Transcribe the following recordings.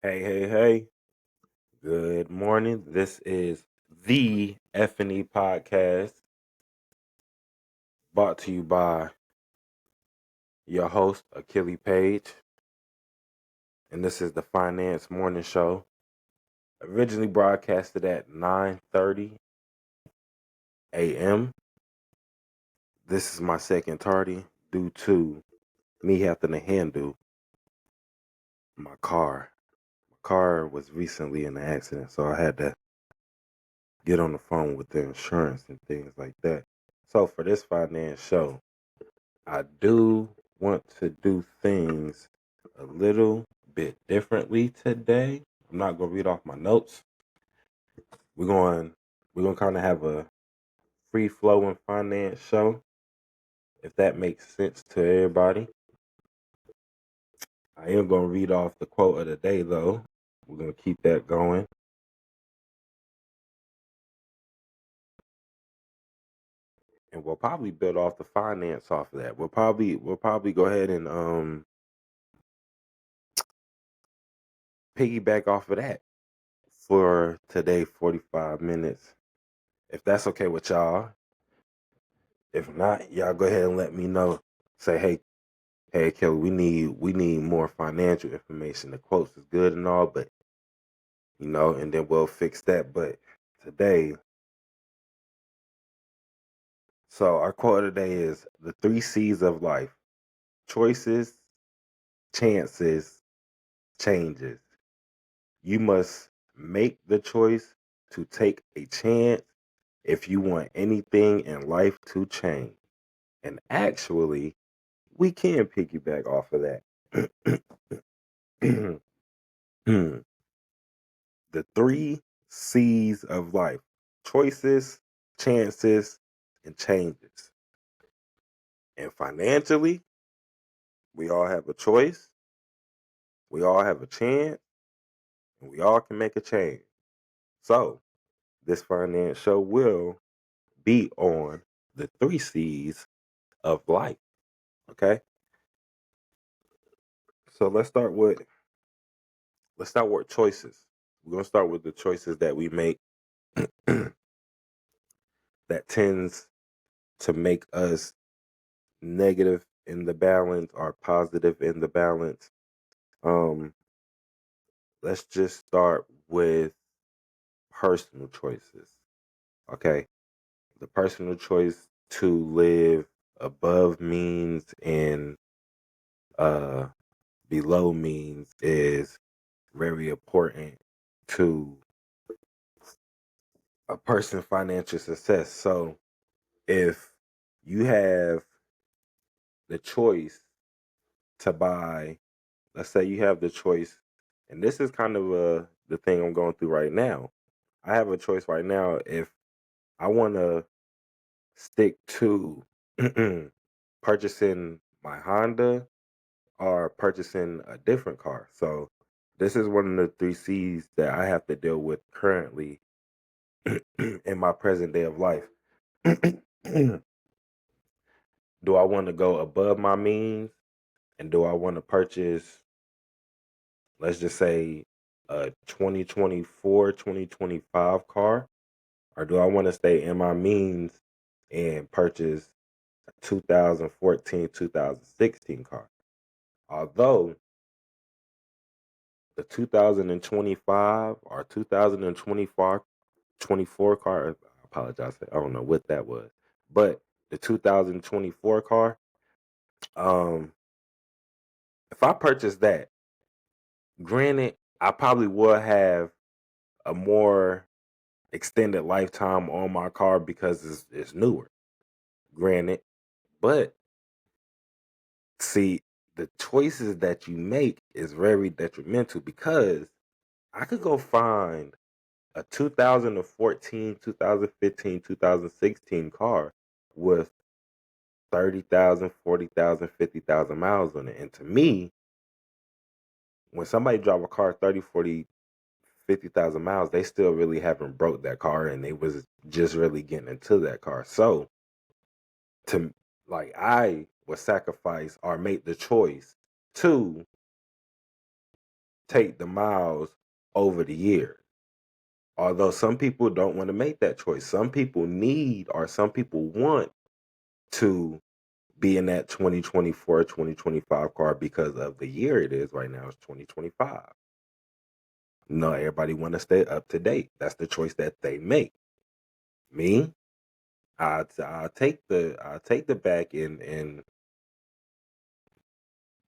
Hey, hey, hey. Good morning. This is the F&E podcast brought to you by your host, Akili Paige. And this is the Finance Morning Show. Originally broadcasted at 9:30 a.m. This is my second tardy due to me having to handle my car. My car was recently in an accident, so I had to get on the phone with the insurance and things like that. So for this finance show, I do want to do things a little bit differently today. I'm not gonna read off my notes. We're going we're gonna kind of have a free flowing finance show, if that makes sense to everybody. I am gonna read off the quote of the day though. We're gonna keep that going. And we'll probably build off the finance off of that. We'll probably go ahead and piggyback off of that for today 45 minutes. If that's okay with y'all. If not, y'all go ahead and let me know. Say, hey Kelly, we need more financial information. The quotes is good and all, but and then we'll fix that. But today, so our quote today is the 3 C's of life: choices, chances, changes. You must make the choice to take a chance if you want anything in life to change. And actually, we can piggyback off of that. The 3 C's of life: choices, chances, and changes. And financially, we all have a choice, we all have a chance, and we all can make a change. So, this finance show will be on the 3 C's of life. Okay? So let's start with choices. We're gonna start with the choices that we make that tends to make us negative in the balance or positive in the balance. Um, let's just start with personal choices. Okay. The personal choice to live above means and uh below means is very important to a person's financial success. So if you have the choice to buy, let's say you have the choice, and this is kind of the thing I'm going through right now. I have a choice right now if I want to stick to purchasing my Honda or purchasing a different car. So this is one of the 3 C's that I have to deal with currently in my present day of life. Do I want to go above my means, and do I want to purchase, let's just say, a 2024, 2025 car, or do I want to stay in my means and purchase a 2014, 2016 car? Although the 2025 or 2024 car, I apologize, I don't know what that was, but the 2024 car, um, if I purchase that, granted, I probably will have a more extended lifetime on my car because it's newer, granted. But see, the choices that you make is very detrimental because I could go find a 2014, 2015, 2016 car with 30,000, 40,000, 50,000 miles on it. And to me, when somebody drive a car 30, 40, 50,000 miles, they still really haven't broke that car and they was just really getting into that car. So to I would sacrifice or make the choice to take the miles over the years. Although some people don't want to make that choice. Some people need or some people want to be in that 2024, 2025 car because of the year it is right now. It's 2025. No, everybody want to stay up to date. That's the choice that they make. Me, I take the back in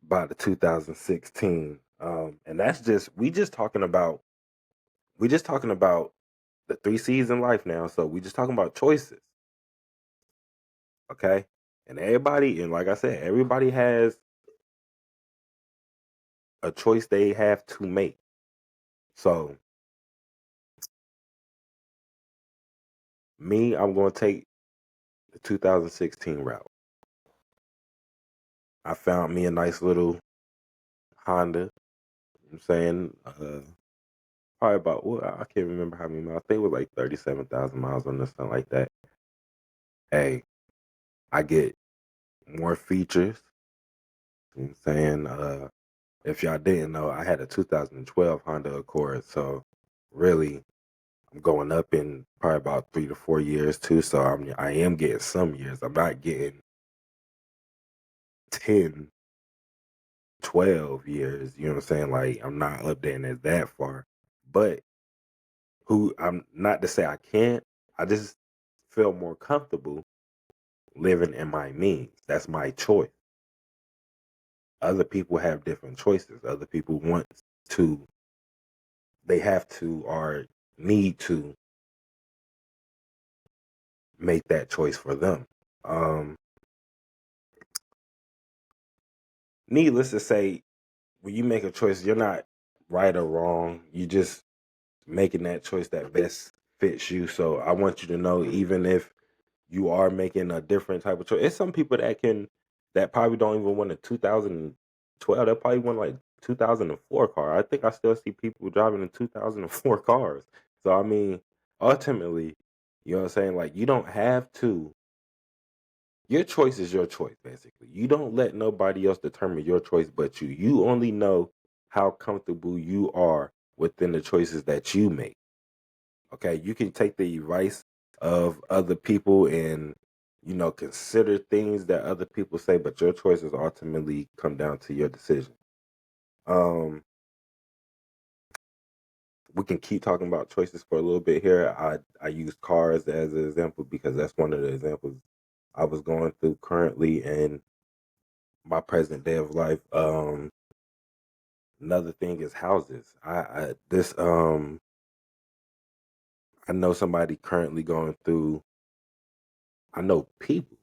by the 2016. And that's just we just talking about the 3 C's in life now. So we just talking about choices, okay? And everybody, and like I said, everybody has a choice they have to make. So me, I'm going to take the 2016 route. I found me a nice little Honda. I'm saying, probably about, well, I can't remember how many miles. I think it was like 37,000 miles on this, something like that. Hey, I get more features. You know what I'm saying, if y'all didn't know, I had a 2012 Honda Accord. So really, I'm going up in probably about 3 to 4 years too. So I am getting some years. I'm not getting 10, 12 years. You know what I'm saying? Like, I'm not updating it that far. But I'm not to say I can't. I just feel more comfortable living in my means. That's my choice. Other people have different choices. Other people to, they have to or need to make that choice for them. Needless to say, when you make a choice, you're not right or wrong. You just making that choice that best fits you. So I want you to know, even if you are making a different type of choice, it's some people that probably don't even want a 2012. They probably want like 2004 car. I think I still see people driving in 2004 cars. So I mean, ultimately, you know what I'm saying? Like, you don't have to. Your choice is your choice, basically. You don't let nobody else determine your choice but you. You only know how comfortable you are within the choices that you make. Okay, you can take the advice of other people and consider things that other people say, but your choices ultimately come down to your decision. Um, we can keep talking about choices for a little bit here. I use cars as an example because that's one of the examples I was going through currently in my present day of life. Another thing is houses. I know somebody currently going through. I know people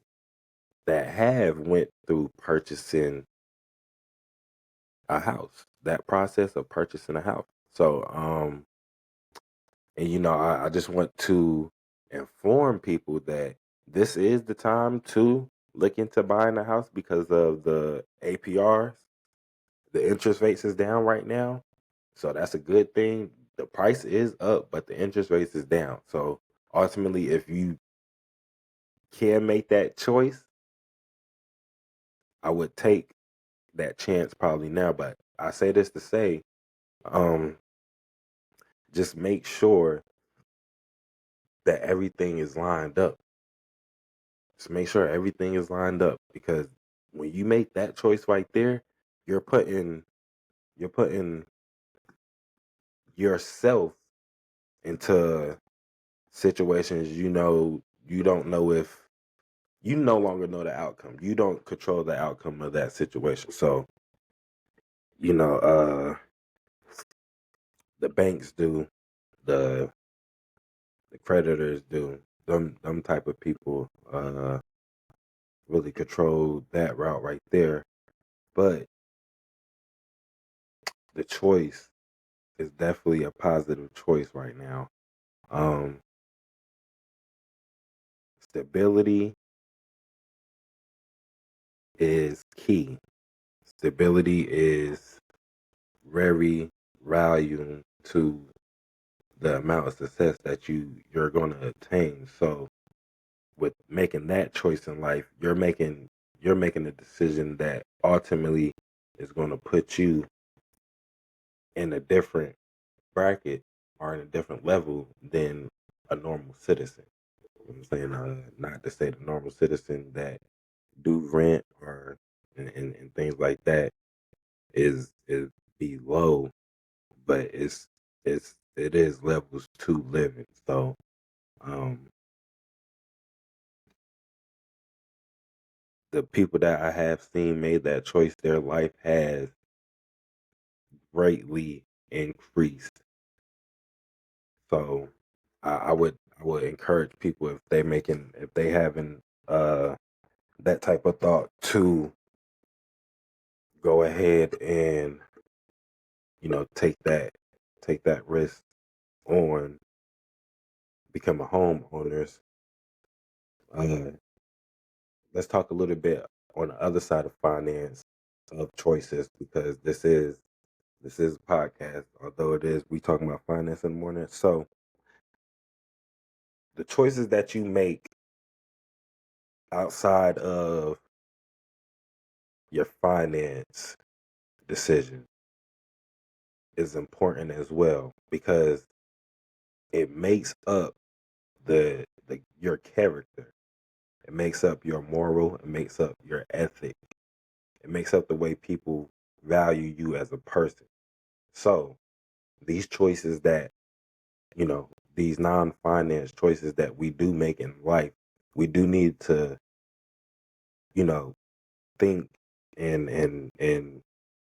that have went through purchasing a house. That process of purchasing a house. So, and I just want to inform people that this is the time to look into buying a house because of the APRs. The interest rates is down right now. So that's a good thing. The price is up, but the interest rates is down. So ultimately, if you can make that choice, I would take that chance probably now. But I say this to say, um, just make sure that everything is lined up. Just make sure everything is lined up, because when you make that choice right there, you're putting yourself into situations you don't know if you no longer know the outcome. You don't control the outcome of that situation. So, you know, the banks do, the the creditors do, them type of people really control that route right there. But the choice is definitely a positive choice right now. Um, Stability is key. Stability is very valuable to the amount of success that you're going to attain. So with making that choice in life, you're making a decision that ultimately is going to put you in a different bracket or in a different level than a normal citizen. You know what I'm saying? Not to say the normal citizen that do rent or and things like that is below, but it is levels to living. So um the people that I have seen made that choice, their life has greatly increased. So I would encourage people if they having uh that type of thought to go ahead and take that risk on become a homeowners. Uh, let's talk a little bit on the other side of finance of choices because this is a podcast, although it is we talking about finance in the morning. So the choices that you make outside of your finance decision is important as well because it makes up the your character. It makes up your moral, it makes up your ethic. It makes up the way people value you as a person. So these choices that, you know, these non-finance choices that we do make in life, we do need to, you know, think and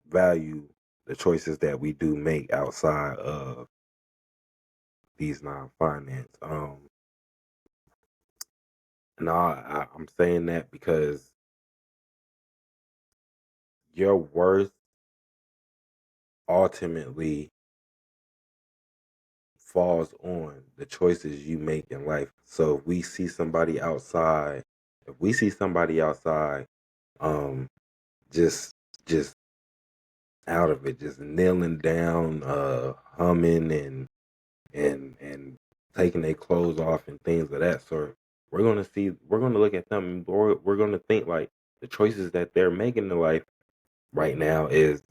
value the choices that we do make outside of these non-finance. And I'm saying that because your worth ultimately falls on the choices you make in life. So if we see somebody outside, um, just just out of it, just kneeling down, humming and taking their clothes off and things of that sort, we're gonna look at them and we're gonna think like the choices that they're making in life right now is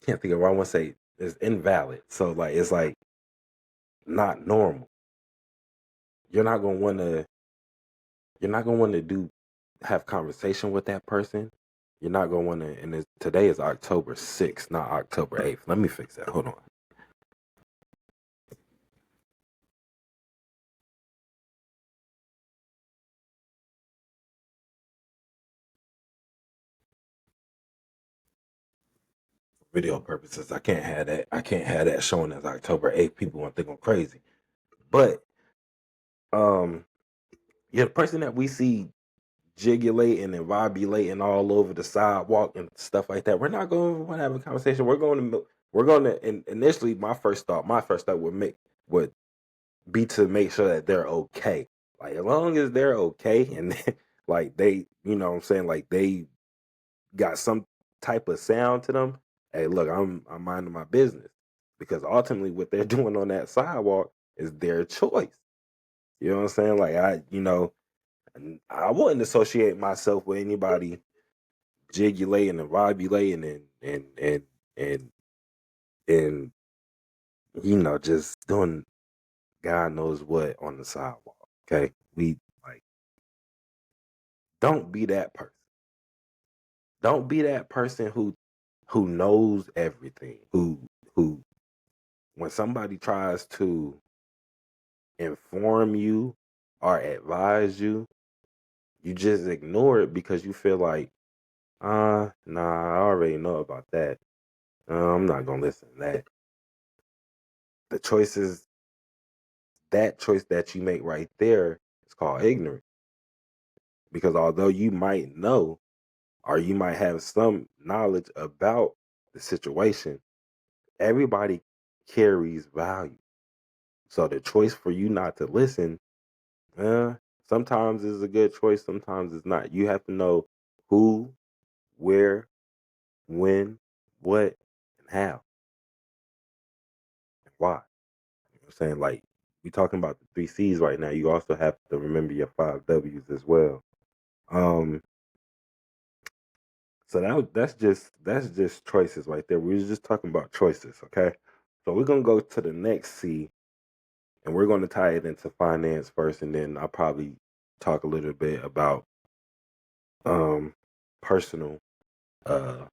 can't think of what I want to say is invalid. So like it's like not normal. You're not gonna want to. You're not gonna want to do have conversation with that person. You're not gonna want to. And today is October 6th, not October 8th. Let me fix that. Hold on. Video purposes, I can't have that. I can't have that showing as October 8th. People want to think I'm crazy. But um, yeah, the person that we see jigulating and vibulating all over the sidewalk and stuff like that. We're not going to want to have a conversation. We're going to initially my first thought would be to make sure that they're okay. Like as long as they're okay and like they, what I'm saying, like they got some type of sound to them. Hey, look, I'm minding my business because ultimately what they're doing on that sidewalk is their choice. You know what I'm saying? Like I wouldn't associate myself with anybody jigulating and vibulating and and just doing God knows what on the sidewalk. Okay, we like don't be that person. Don't be that person who knows everything. Who when somebody tries to inform you or advise you, you just ignore it because you feel like, nah, I already know about that. I'm not gonna listen to that. The choices that choice that you make right there is called ignorance. Because although you might know or you might have some knowledge about the situation, everybody carries value. So the choice for you not to listen, uh, sometimes is a good choice, sometimes it's not. You have to know who, where, when, what, and how, and why. You know what I'm saying? Like, we talking about the three C's right now. You also have to remember your five W's as well. Um, So that's just choices right there. We was just talking about choices, okay? So we're gonna go to the next C, and we're gonna tie it into finance first, and then I'll probably talk a little bit about um personal uh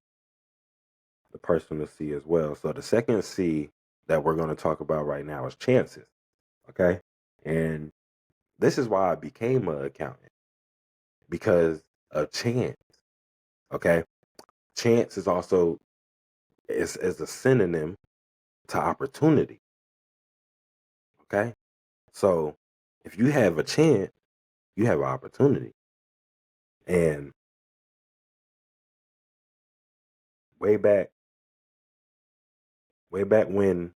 the personal C as well. So the second C that we're gonna talk about right now is chances, okay? And this is why I became an accountant because of chance, okay? Chance is also is a synonym to opportunity. Okay. So if you have a chance, you have an opportunity. And way back, way back when,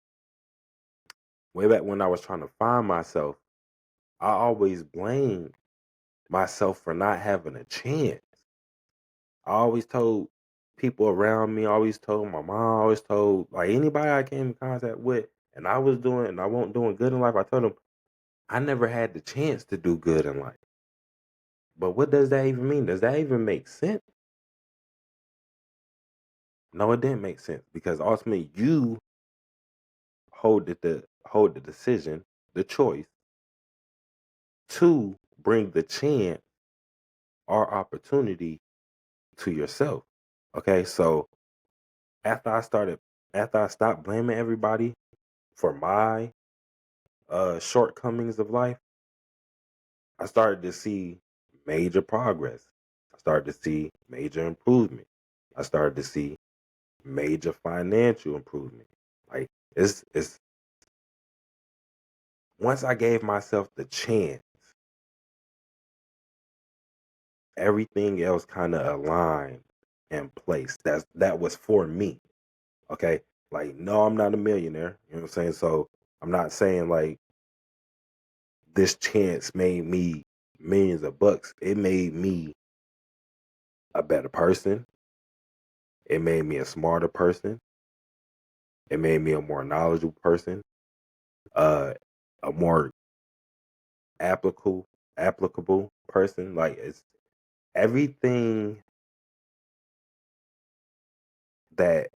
way back when I was trying to find myself, I always blamed myself for not having a chance. I always told people around me, I always told my mom, I always told like anybody I came in contact with, and I wasn't doing good in life. I told them I never had the chance to do good in life. But what does that even mean? Does that even make sense? No, it didn't make sense because ultimately you hold the decision, the choice to bring the chance or opportunity to yourself. Okay, so after I started, after I stopped blaming everybody for my shortcomings of life, I started to see major progress. I started to see major improvement. I started to see major financial improvement. Like it's once I gave myself the chance, everything else kind of aligned in place. That was for me. Okay. Like, no, I'm not a millionaire. You know what I'm saying? So I'm not saying like this chance made me millions of bucks. It made me a better person. It made me a smarter person. It made me a more knowledgeable person. Uh a more applicable person. Like it's everything that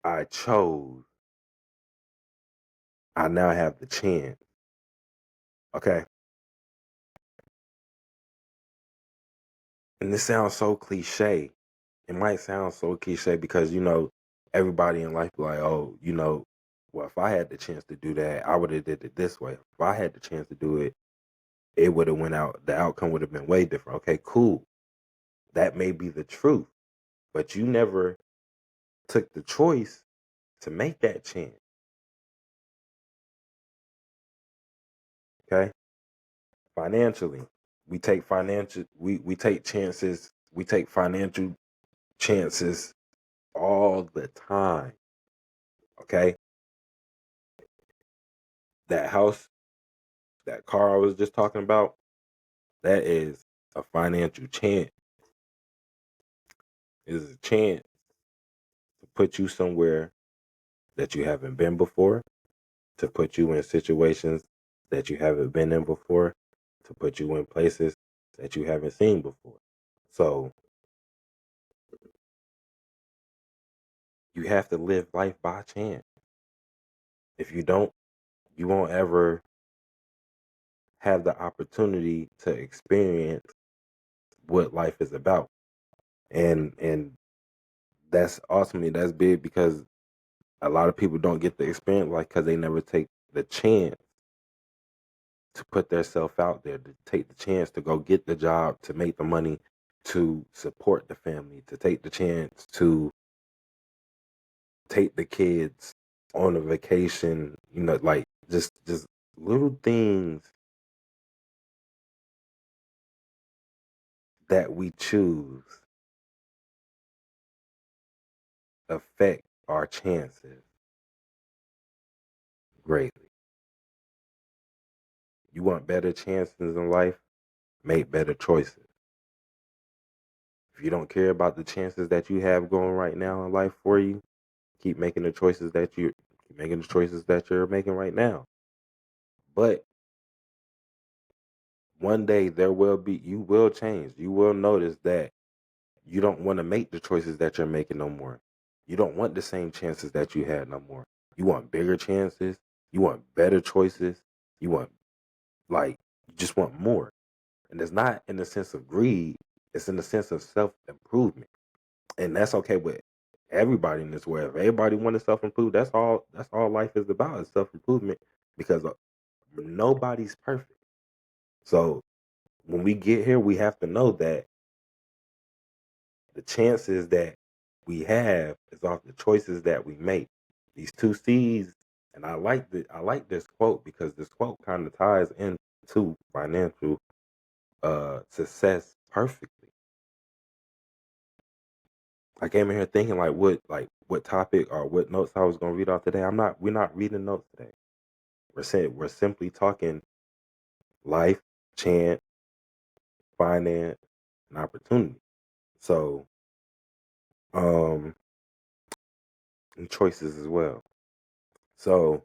I chose, I now have the chance. Okay. And this sounds so cliche. It might sound so cliche because everybody in life be like, oh, well, if I had the chance to do that, I would have did it this way. If I had the chance to do it, it would have went out. The outcome would have been way different. Okay, cool. That may be the truth, but you never took the choice to make that chance. Okay, financially, we take chances. We take financial chances all the time. Okay, that house, that car I was just talking about, that is a financial chance. It is a chance to put you somewhere that you haven't been before, to put you in situations that you haven't been in before, to put you in places that you haven't seen before. So you have to live life by chance. If you don't, you won't ever have the opportunity to experience what life is about. And that's ultimately that's big because a lot of people don't get the experience like because they never take the chance to put themselves out there, to take the chance to go get the job, to make the money, to support the family, to take the chance to take the kids on a vacation, like just little things that we choose affect our chances greatly. You want better chances in life, make better choices. If you don't care about the chances that you have going right now in life for you, keep making the choices that you're making right now. But one day you will change. You will notice that you don't want to make the choices that you're making no more. You don't want the same chances that you had no more. You want bigger chances. You want better choices. You want, like, you just want more. And it's not in the sense of greed, it's in the sense of self improvement. And that's okay with everybody in this world. If everybody wants to self improve, that's all life is about, is self improvement, because nobody's perfect. So when we get here, we have to know that the chances that we have is off the choices that we make. These two C's, and I like this quote because this quote kind of ties into financial success perfectly. I came in here thinking like what topic or what notes I was gonna read off today. We're not reading notes today. We're simply talking life, chance, finance, and opportunity. So um and choices as well. So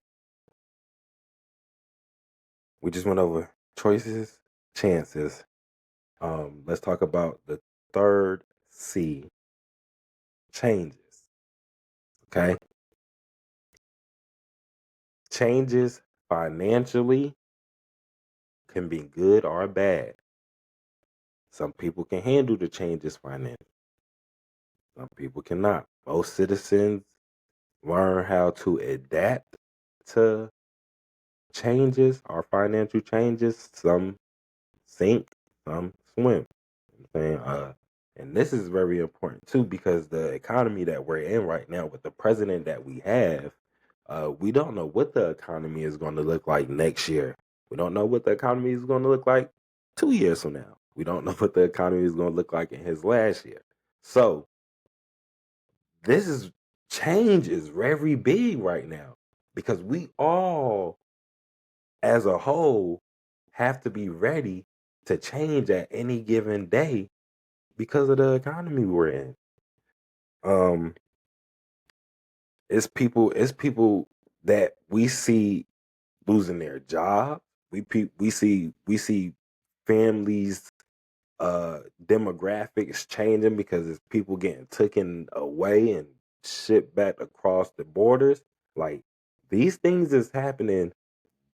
we just went over choices, chances. Let's talk about the third C, changes. Okay. Changes financially can be good or bad. Some people can handle the changes financially. Some people cannot. Most citizens learn how to adapt to changes or financial changes. Some sink, some swim. Saying, and this is very important too, because the economy that we're in right now, with the president that we have, we don't know what the economy is going to look like next year. We don't know what the economy is going to look like 2 years from now. We don't know what the economy is going to look like in his last year. So this is change is very big right now, because we all, as a whole, have to be ready to change at any given day because of the economy we're in. Um, it's people that we see losing their job. We see families demographics changing because it's people getting taken away and shipped back across the borders. Like, these things is happening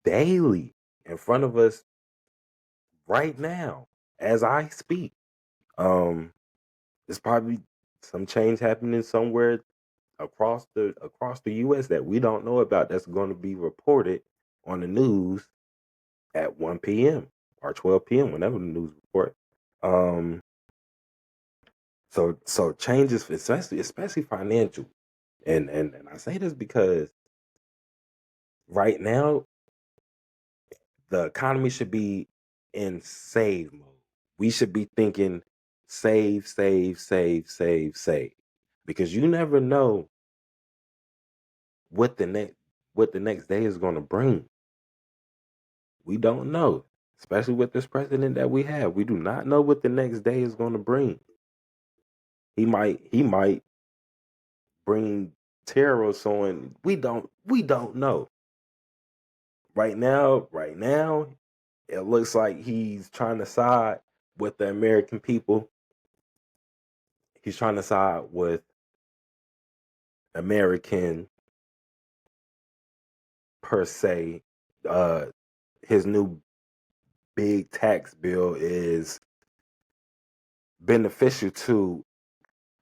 daily in front of us right now as I speak. Um, there's probably some change happening somewhere across the US that we don't know about, that's going to be reported on the news at 1 p.m. or 12 p.m. whenever the news report. Um, so changes, especially financial, and I say this because right now the economy should be in save mode. We should be thinking save, save, save, save, save, because you never know what the next day is going to bring. We don't know, especially with this president that we have. We do not know what the next day is going to bring. He might bring terrorists on. We don't know. Right now, it looks like he's trying to side with the American people. He's trying to side with American per se. Uh, his new big tax bill is beneficial to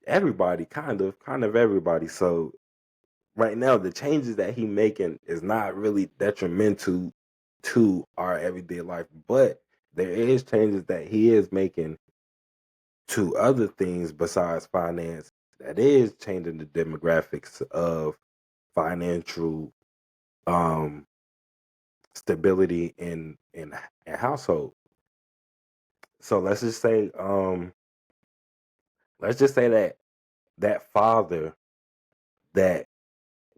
everybody, kind of everybody. So right now, the changes that he making is not really detrimental to our everyday life, but there is changes that he is making to other things besides finance that is changing the demographics of financial um stability in household. So let's just say that that father that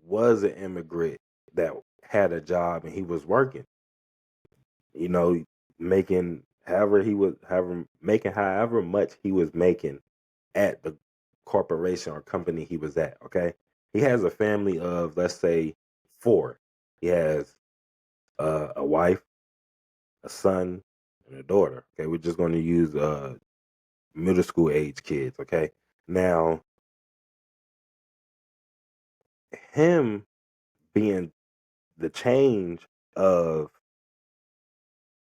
was an immigrant, that had a job and he was working, you know, making however much he was making at the corporation or company he was at. Okay, he has a family of, let's say, four. He has a wife, a son, and a daughter. Okay, we're just going to use middle school age kids. Okay, now him being the change of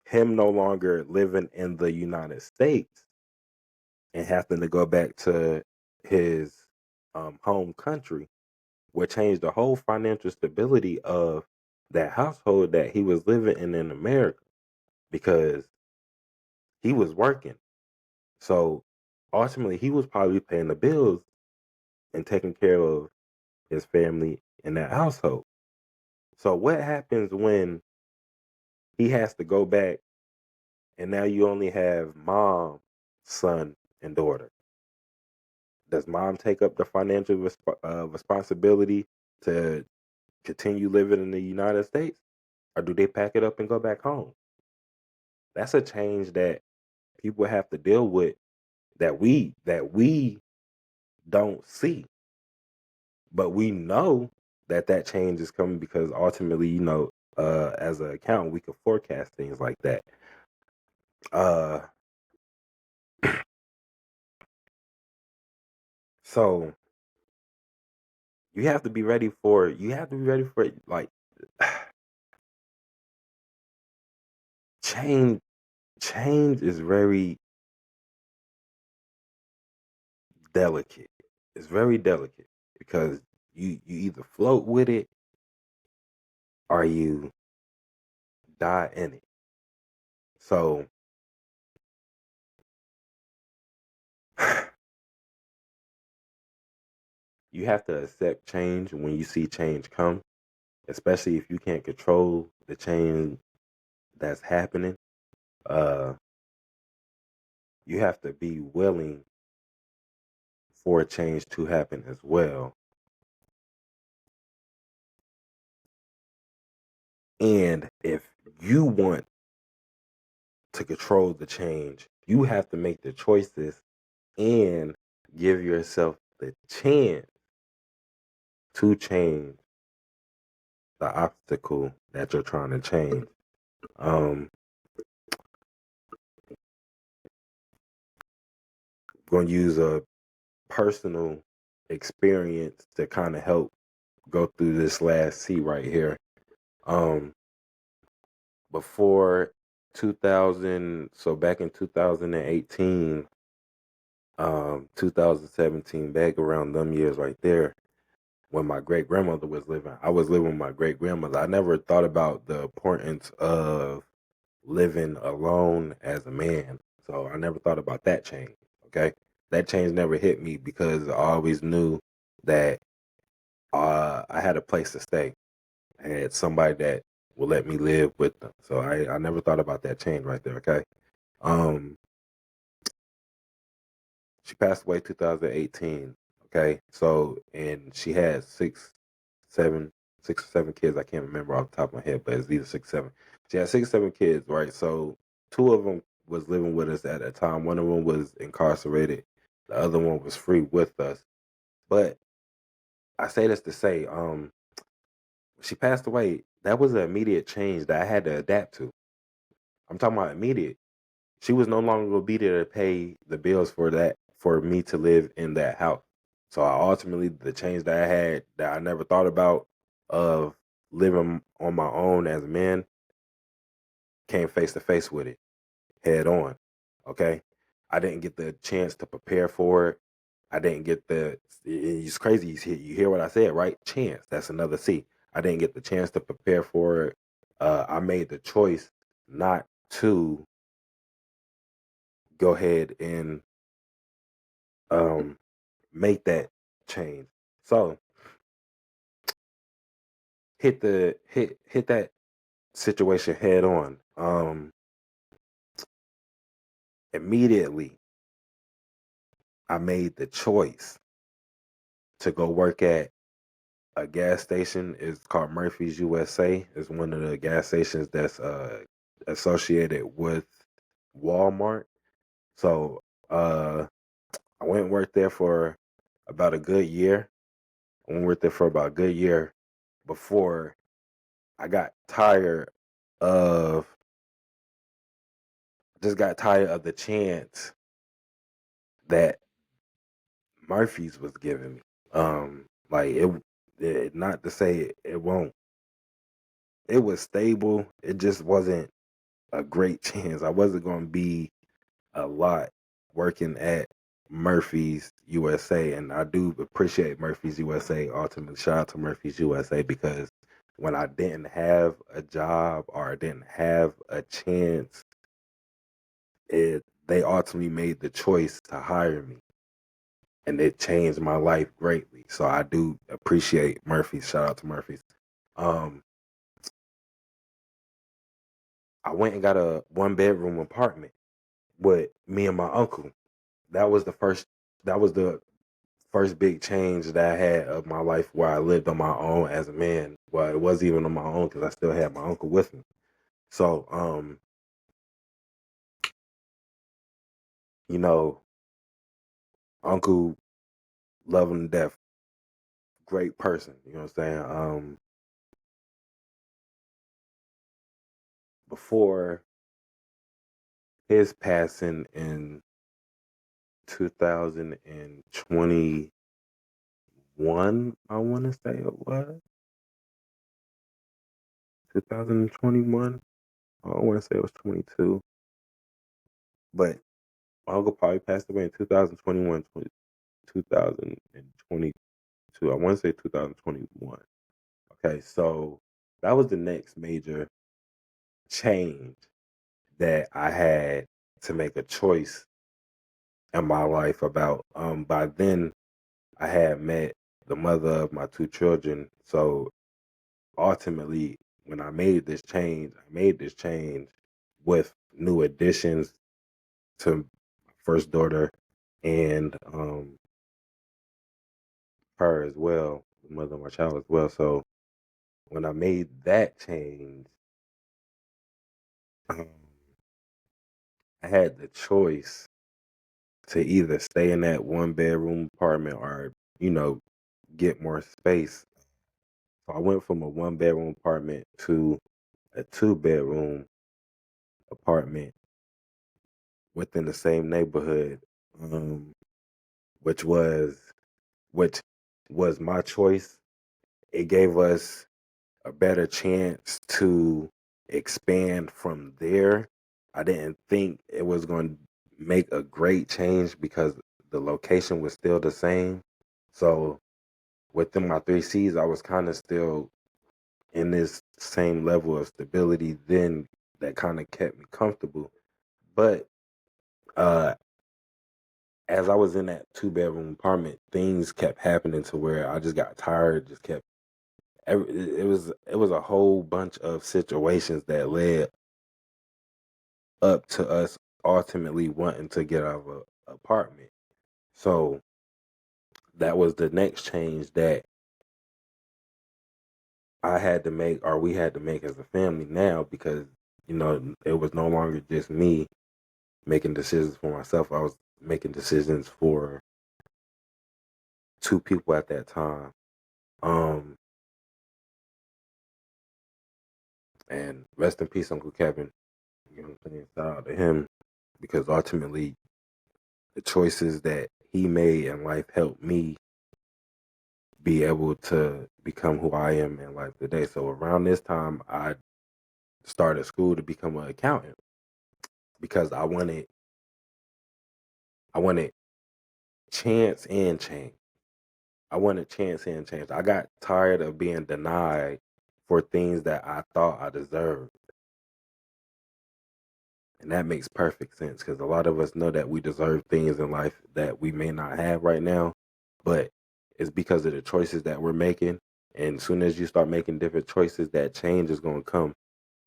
him no longer living in the United States and having to go back to his home country would change the whole financial stability of that household that he was living in America because he was working. So ultimately, he was probably paying the bills and taking care of his family in that household. So what happens when he has to go back and now you only have mom, son, and daughter? Does mom take up the financial responsibility to continue living in the United States, or do they pack it up and go back home? That's a change that people have to deal with that we don't see, but we know that change is coming because ultimately, as an accountant, we can forecast things like that. Uh, so you have to be ready for like change. Change is very delicate. It's very delicate because you either float with it or you die in it. So you have to accept change when you see change come, especially if you can't control the change that's happening. Uh, you have to be willing for a change to happen as well. And if you want to control the change, you have to make the choices and give yourself the chance to change the obstacle that you're trying to change. Um, going to use a personal experience to kind of help go through this last C right here. Um, before 2000, so back in 2018, 2017, back around them years right there, when my great grandmother was living, I was living with my great grandmother. I never thought about the importance of living alone as a man. So I never thought about that change. Okay. That change never hit me because I always knew that I had a place to stay. I had somebody that would let me live with them. So I never thought about that change right there. Okay. Um, she passed away 2018. Okay. So, and she had seven, 6 or 7 kids. I can't remember off the top of my head, but it's either 6, 7. She had 6, 7 kids, right? So two of them was living with us at that time. One of them was incarcerated. The other one was free with us. But I say this to say, she passed away. That was an immediate change that I had to adapt to. I'm talking about immediate. She was no longer gonna be there to pay the bills for me to live in that house. So I ultimately the change that I had that I never thought about of living on my own as a man came face to face with it head on. Okay. I didn't get the chance to prepare for it. I didn't get it's crazy. You hear what I said, right? Chance. That's another C. I didn't get the chance to prepare for it. I made the choice not to go ahead and um, make that change. So hit that situation head on. Immediately, I made the choice to go work at a gas station. It's called Murphy's USA. It's one of the gas stations that's associated with Walmart. So I went and worked there for about a good year. I went and worked there for about a good year before I got tired of just got tired of the chance that Murphy's was giving me. Like not to say it won't. It was stable. It just wasn't a great chance. I wasn't going to be a lot working at Murphy's USA, and I do appreciate Murphy's USA. Ultimately, shout out to Murphy's USA, because when I didn't have a job or I didn't have a chance, they ultimately made the choice to hire me, and it changed my life greatly. So I do appreciate Murphy's. Shout out to Murphy's. Um, I went and got a 1-bedroom apartment with me and my uncle. That was the first. That was the first big change that I had of my life, where I lived on my own as a man. Well, it wasn't even on my own because I still had my uncle with me. So, you know, uncle, love him to death, great person. You know what I'm saying? Before his passing in 2021, I want to say it was 2021. I don't want to say it was 22, but my uncle probably passed away in 2021, 2022. I want to say 2021. Okay, so that was the next major change that I had to make a choice in my life about. By then, I had met the mother of my 2 children. So ultimately, when I made this change, with new additions to my first daughter and her as well, the mother of my child as well. So when I made that change, um, I had the choice to either stay in that 1-bedroom apartment or, get more space. So I went from a 1-bedroom apartment to a 2-bedroom apartment within the same neighborhood, um, which was which was my choice. It gave us a better chance to expand from there. I didn't think it was going to make a great change because the location was still the same. So within my 3 C's, I was kind of still in this same level of stability. Then that kind of kept me comfortable. But uh, as I was in that 2-bedroom apartment, things kept happening to where I just got tired. Just kept it was a whole bunch of situations that led up to us ultimately wanting to get out of an apartment. So that was the next change that I had to make, or we had to make as a family now, because it was no longer just me making decisions for myself. I was making decisions for 2 people at that time. Um, and rest in peace, Uncle Kevin. You know what I'm saying? Shout out to him, because ultimately the choices that he made in life helped me be able to become who I am in life today. So around this time, I started school to become an accountant, because I wanted chance and change. I wanted chance and change. I got tired of being denied for things that I thought I deserved. And that makes perfect sense, because a lot of us know that we deserve things in life that we may not have right now, but it's because of the choices that we're making. And as soon as you start making different choices, that change is going to come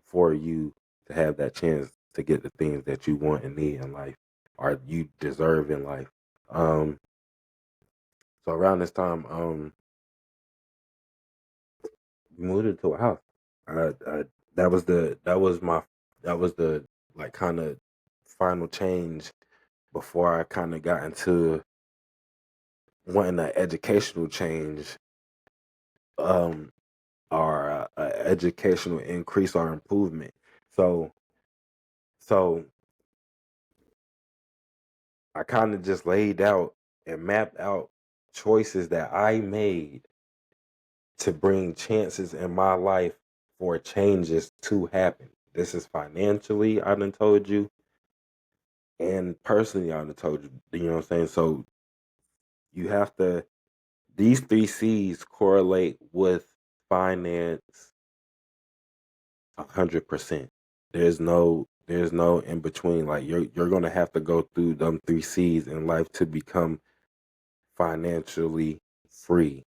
for you to have that chance to get the things that you want and need in life, or you deserve in life. Um, so around this time, we moved into a house. I that was the like kind of final change before I kind of got into wanting an educational change, um, or a educational increase or improvement. So, so I kind of just laid out and mapped out choices that I made to bring chances in my life for changes to happen. This is financially, I done told you, and personally, I done told you. You know what I'm saying? So you have to, these three C's correlate with finance 100%. There's no in between. Like you're gonna have to go through them three C's in life to become financially free,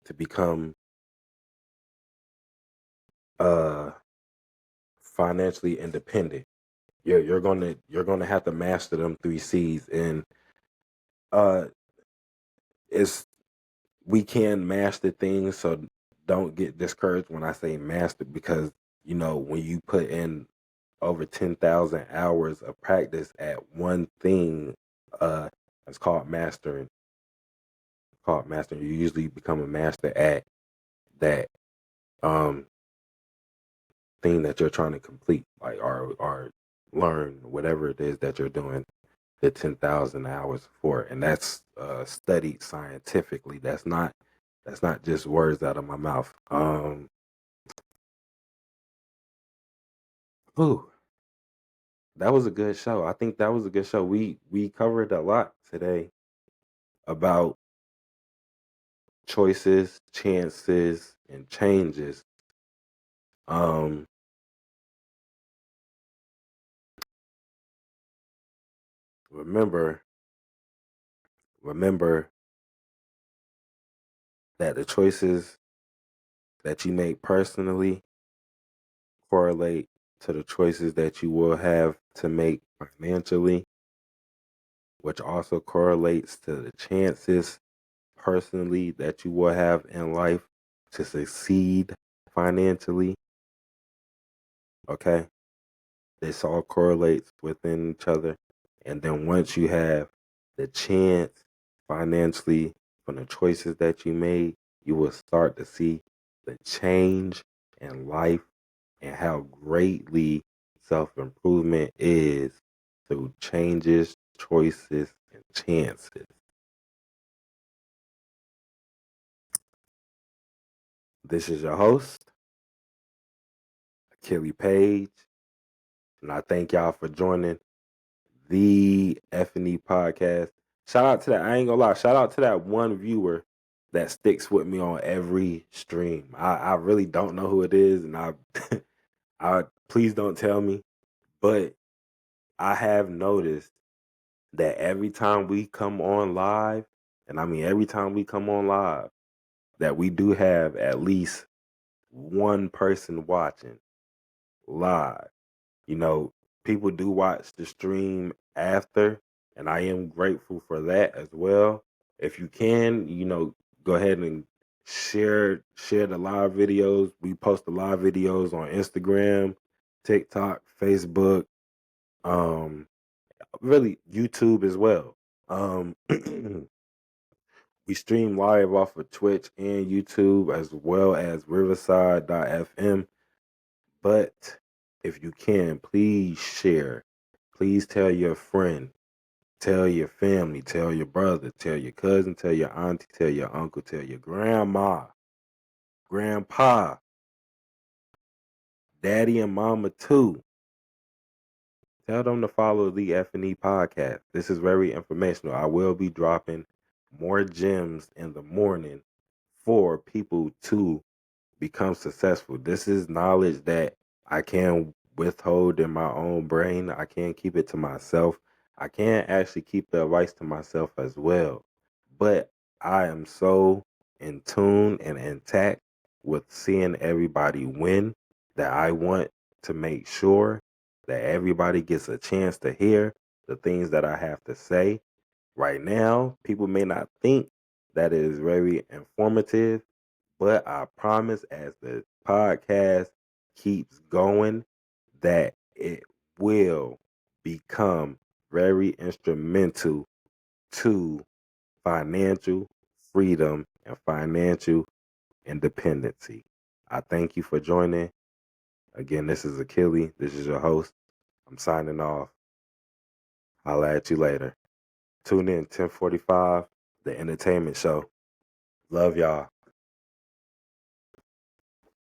to become uh financially independent. You're gonna have to master them three C's, and uh it's we can master things, so don't get discouraged when I say master, because when you put in over 10,000 hours of practice at one thing, uh it's called mastering. You usually become a master at that um thing that you're trying to complete, like or learn whatever it is that you're doing the 10,000 hours for. And that's studied scientifically. That's not just words out of my mouth. Ooh, that was a good show. I think that was a good show. We covered a lot today about choices, chances, and changes. Um, remember, remember that the choices that you make personally correlate to the choices that you will have to make financially, which also correlates to the chances personally that you will have in life to succeed financially. Okay, this all correlates within each other. And then once you have the chance financially from the choices that you made, you will start to see the change in life and how greatly self improvement is through changes, choices, and chances. This is your host, Akili Paige, and I thank y'all for joining the F&E podcast. Shout out to that. I ain't gonna lie. Shout out to that one viewer that sticks with me on every stream. I really don't know who it is, and I please don't tell me. But I have noticed that every time we come on live, and I mean every time we come on live, that we do have at least one person watching live. You know, people do watch the stream after, and I am grateful for that as well. If you can, go ahead and share the live videos. We post the live videos on Instagram, TikTok, Facebook, um, really YouTube as well. We stream live off of Twitch and YouTube as well as Riverside.fm. But if you can, please share. Please tell your friend, tell your family, tell your brother, tell your cousin, tell your auntie, tell your uncle, tell your grandma, grandpa, daddy and mama too. Tell them to follow the F&E podcast. This is very informational. I will be dropping more gems in the morning for people to become successful. This is knowledge that I can't withhold in my own brain. I can't keep it to myself. I can't actually keep the advice to myself as well. But I am so in tune and intact with seeing everybody win that I want to make sure that everybody gets a chance to hear the things that I have to say. Right now, people may not think that it is very informative, but I promise as the podcast keeps going that it will become very instrumental to financial freedom and financial independency. I thank you for joining. Again, this is Akili. This is your host. I'm signing off. I'll at you later. Tune in 10:45, the entertainment show. Love y'all.